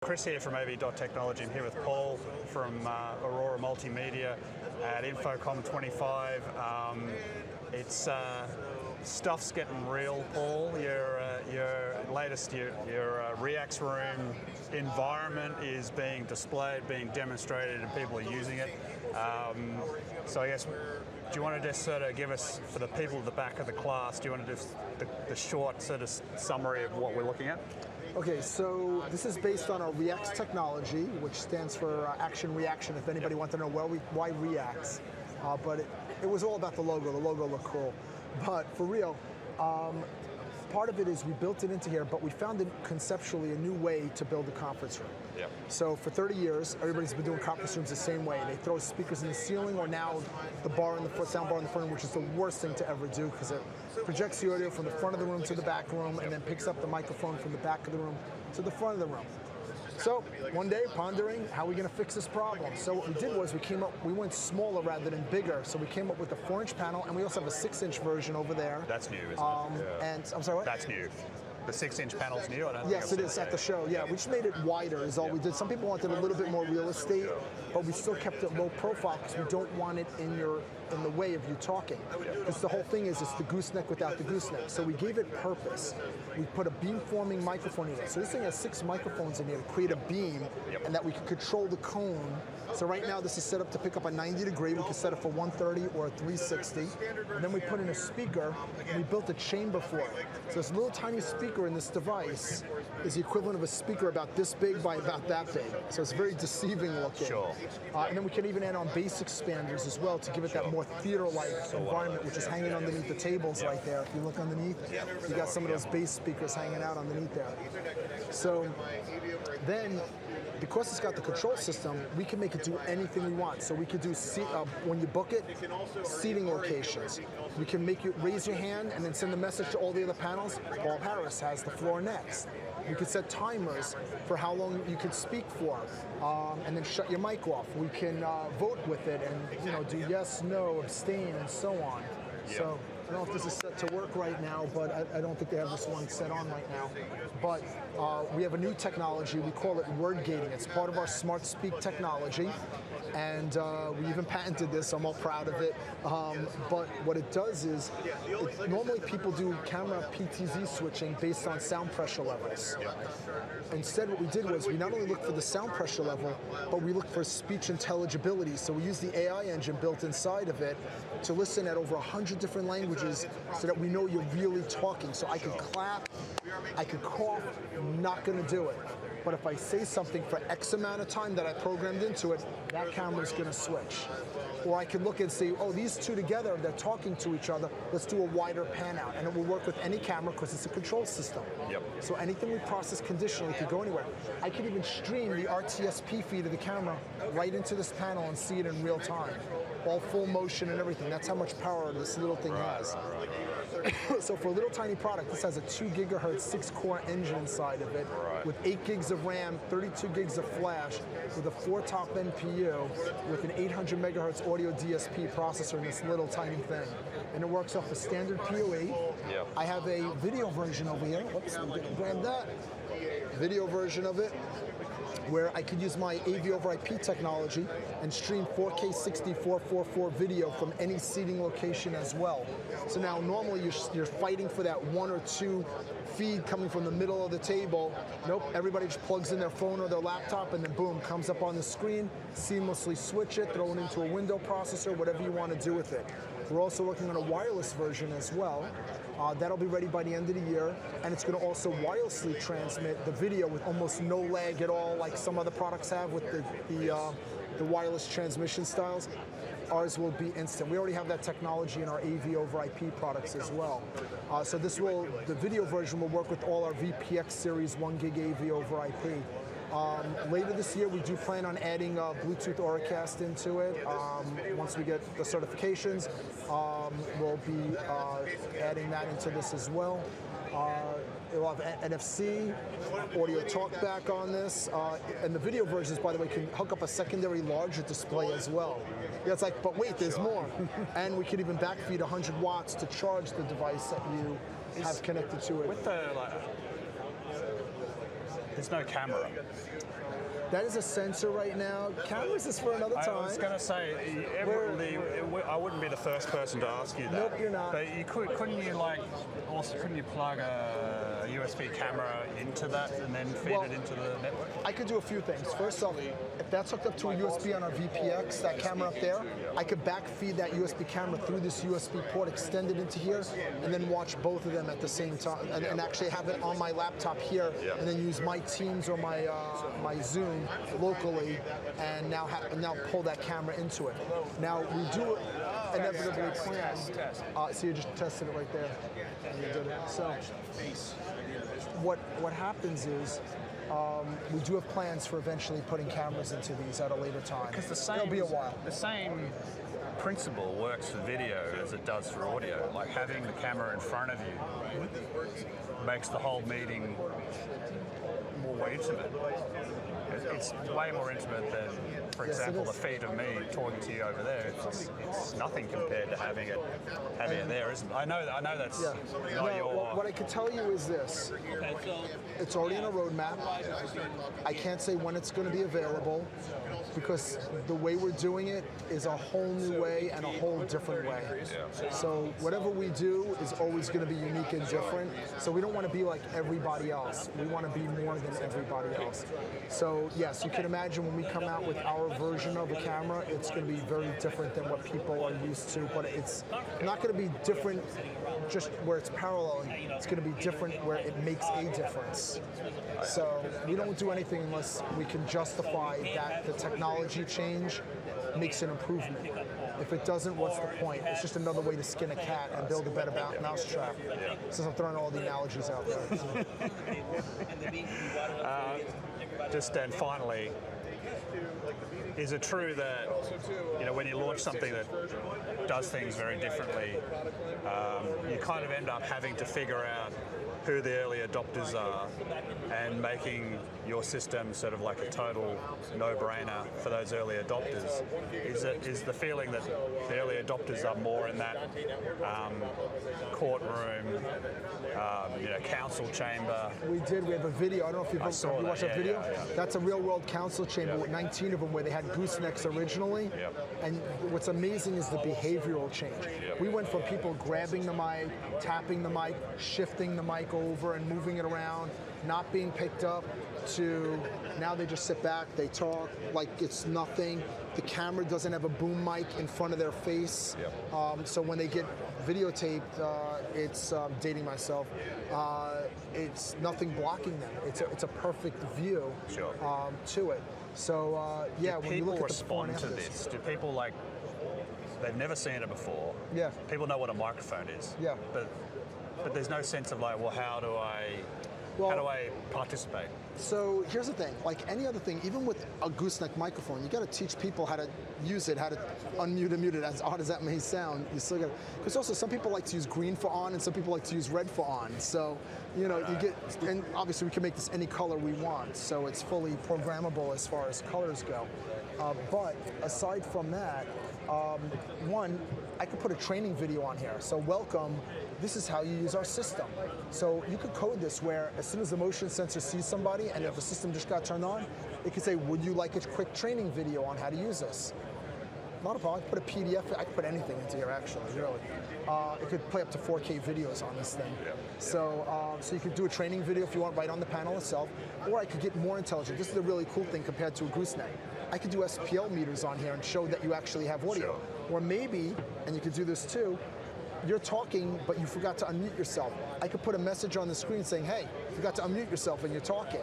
Chris here from AV.technology. I'm here with Paul from Aurora Multimedia at InfoComm 25. It's stuff's getting real, Paul. Your latest, your ReAX room environment is being displayed, being demonstrated, and people are using it. So I guess, do you want to just sort of give us, for the people at the back of the class, do you want to just the short sort of summary of what we're looking at? Okay, so this is based on our ReAX technology, which stands for action reaction, if anybody wants to know why ReAX. But it was all about the logo. The logo looked cool. But for real, part of it is we built it into here, but we found conceptually a new way to build a conference room. Yep. So for 30 years, everybody's been doing conference rooms the same way. They throw speakers in the ceiling, or now the bar in the sound bar in the front, which is the worst thing to ever do because it projects the audio from the front of the room to the back room, and then picks up the microphone from the back of the room to the front of the room. So one day, pondering how are we going to fix this problem. So what we did was we went smaller rather than bigger. So we came up with a 4-inch panel, and we also have a 6-inch version over there. That's new, isn't it? Yeah. And I'm sorry, what? That's new. The 6-inch panel's new? Yes, it is at the show. Yeah, we just made it wider is all we did. Some people wanted a little bit more real estate, but we still kept it low profile because we don't want it in the way of you talking. Because the whole thing is it's the gooseneck without the gooseneck. So we gave it purpose. We put a beam-forming microphone in it. So this thing has 6 microphones in here to create a beam, and that we can control the cone. So right now this is set up to pick up a 90 degree. We can set it for 130 or a 360. And then we put in a speaker, and we built a chamber for it. So this little tiny speaker in this device is the equivalent of a speaker about this big by about that big. So it's very deceiving looking. Sure. And then we can even add on bass expanders as well to give it that more theater-like environment, which is hanging underneath the tables right there. If you look underneath, you got some of those bass speakers hanging out underneath there. So then, because it's got the control system, we can make it do anything we want. So we could do, when you book it, seating locations. We can make you raise your hand and then send a message to all the other panels. Paul Harris has the floor next. We could set timers for how long you could speak for, and then shut your mic off. We can vote with it and do yes, no, abstain, and so on. Yep. So I don't know if this is set to work right now, but I don't think they have this one set on right now. But we have a new technology. We call it word gating. It's part of our Smart Speak technology. And we even patented this, so I'm all proud of it. But what it does is, normally people do camera PTZ switching based on sound pressure levels. Instead, what we did was we not only looked for the sound pressure level, but we looked for speech intelligibility. So we used the AI engine built inside of it to listen at over 100 different languages so that we know you're really talking. So I could clap, I could cough, I'm not going to do it. But if I say something for X amount of time that I programmed into it, that camera's going to switch. Or I can look and see, oh, these two together, they're talking to each other, let's do a wider pan out. And it will work with any camera because it's a control system. Yep. So anything we process conditionally could go anywhere. I could even stream the RTSP feed of the camera right into this panel and see it in real time. All full motion and everything. That's how much power this little thing has. So for a little tiny product, this has a 2 gigahertz 6-core engine inside of it, with 8 gigs of RAM, 32 gigs of flash, with a 4-top NPU, with an 800 megahertz audio DSP processor in this little tiny thing. And it works off a standard PoE. Yep. I have a video version over here. Whoops, let me grab that. Video version of it, where I could use my AV over IP technology and stream 4K 64:4:4 video from any seating location as well. So now normally you're fighting for that 1 or 2 feed coming from the middle of the table. Nope, everybody just plugs in their phone or their laptop and then boom, comes up on the screen, seamlessly switch it, throw it into a window processor, whatever you want to do with it. We're also working on a wireless version as well. That'll be ready by the end of the year, and it's going to also wirelessly transmit the video with almost no lag at all, like some other products have with the wireless transmission styles. Ours will be instant. We already have that technology in our AV over IP products as well. So the video version will work with all our VPX series 1 gig AV over IP. Later this year, we do plan on adding Bluetooth Auracast into it. Once we get the certifications, we'll be adding that into this as well. It will have NFC, audio talkback on this, and the video versions, by the way, can hook up a secondary larger display as well. Yeah, it's like, but wait, there's more. And we could even backfeed 100 watts to charge the device that you have connected to it. With the there's no camera. That is a sensor right now. Cameras is for another time. I was going to say, I wouldn't be the first person to ask you that. Nope, you're not. But couldn't you plug a USB camera into that and then feed it into the network? I could do a few things. First off, if that's hooked up to a USB on our VPX, that camera up there, I could backfeed that USB camera through this USB port, extend it into here, and then watch both of them at the same time, and actually have it on my laptop here, and then use my Teams or my my Zoom locally, and now pull that camera into it. Now we do inevitably plan. So you just tested it right there. And you did it. So what happens is we do have plans for eventually putting cameras into these at a later time. Because it'll be a while. The same principle works for video as it does for audio. Like having the camera in front of you makes the whole meeting more intimate. It's way more intimate than, for example, the feed of me talking to you over there. It's nothing compared to having it there, isn't it? I know that's not your... What I could tell you is this. It's already in a roadmap. I can't say when it's going to be available because the way we're doing it is a whole new way and a whole different way. So whatever we do is always going to be unique and different. So we don't want to be like everybody else. We want to be more than everybody else. So yes, you can imagine when we come out with our version of a camera, it's going to be very different than what people are used to, but it's not going to be different just where it's paralleling. It's going to be different where it makes a difference. So we don't do anything unless we can justify that the technology change makes an improvement. If it doesn't, what's the point? It's just another way to skin a cat and build a better mousetrap. Since I'm throwing all the analogies out there. And finally, is it true that when you launch something that does things very differently, you kind of end up having to figure out who the early adopters are and making your system sort of like a total no-brainer for those early adopters? Is the feeling that the early adopters are more in that courtroom, council chamber? We have a video. I don't know if you watched that video. Yeah. That's a real-world council chamber with 19 of them where they had goosenecks originally. And what's amazing is the behavioral change. We went from people grabbing the mic, tapping the mic, shifting the mic over and moving it around, not being picked up, to now they just sit back, they talk like it's nothing. The camera doesn't have a boom mic in front of their face. So when they get videotaped, it's dating myself. It's nothing blocking them. It's a perfect view to it. So when you look at the before and respond to this? Do people they've never seen it before? Yeah. People know what a microphone is. Yeah. But there's no sense of how do I participate? So here's the thing, like any other thing, even with a gooseneck microphone, you got to teach people how to use it, how to unmute and mute it, as odd as that may sound. You still got to, because also some people like to use green for on and some people like to use red for on. So, you get, and obviously we can make this any color we want, so it's fully programmable as far as colors go. But aside from that, one, I could put a training video on here. So welcome, this is how you use our system. So you could code this where as soon as the motion sensor sees somebody and if the system just got turned on, it could say, would you like a quick training video on how to use this? Not a problem. I could put a PDF, I could put anything into here actually, really. It could play up to 4K videos on this thing. So you could do a training video if you want right on the panel itself, or I could get more intelligent. This is a really cool thing compared to a gooseneck. I could do SPL meters on here and show that you actually have audio. Or maybe, and you could do this too, you're talking, but you forgot to unmute yourself. I could put a message on the screen saying, hey, you forgot to unmute yourself when you're talking.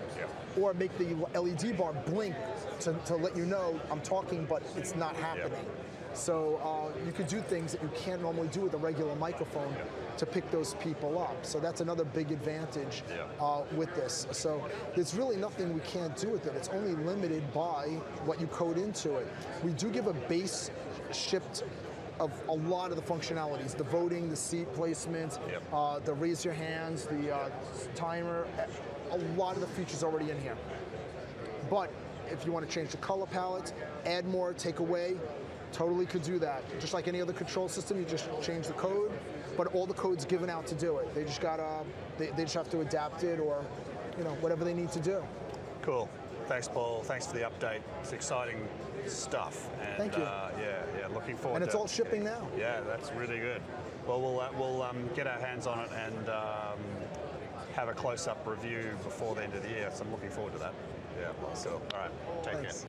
Or make the LED bar blink to let you know I'm talking, but it's not happening. So you could do things that you can't normally do with a regular microphone to pick those people up. So that's another big advantage with this. So there's really nothing we can't do with it. It's only limited by what you code into it. We do give a base shipped of a lot of the functionalities, the voting, the seat placement, the raise your hands, the timer, a lot of the features already in here. But if you want to change the color palette, add more, take away, totally could do that. Just like any other control system, you just change the code, but all the code's given out to do it. They just gotta, they just have to adapt it or, whatever they need to do. Cool. Thanks, Paul. Thanks for the update. It's exciting stuff. And, Thank you. Yeah, looking forward. And it's all shipping now. Yeah, that's really good. Well, we'll get our hands on it and have a close-up review before the end of the year. So I'm looking forward to that. Yeah. So, all right. Take care.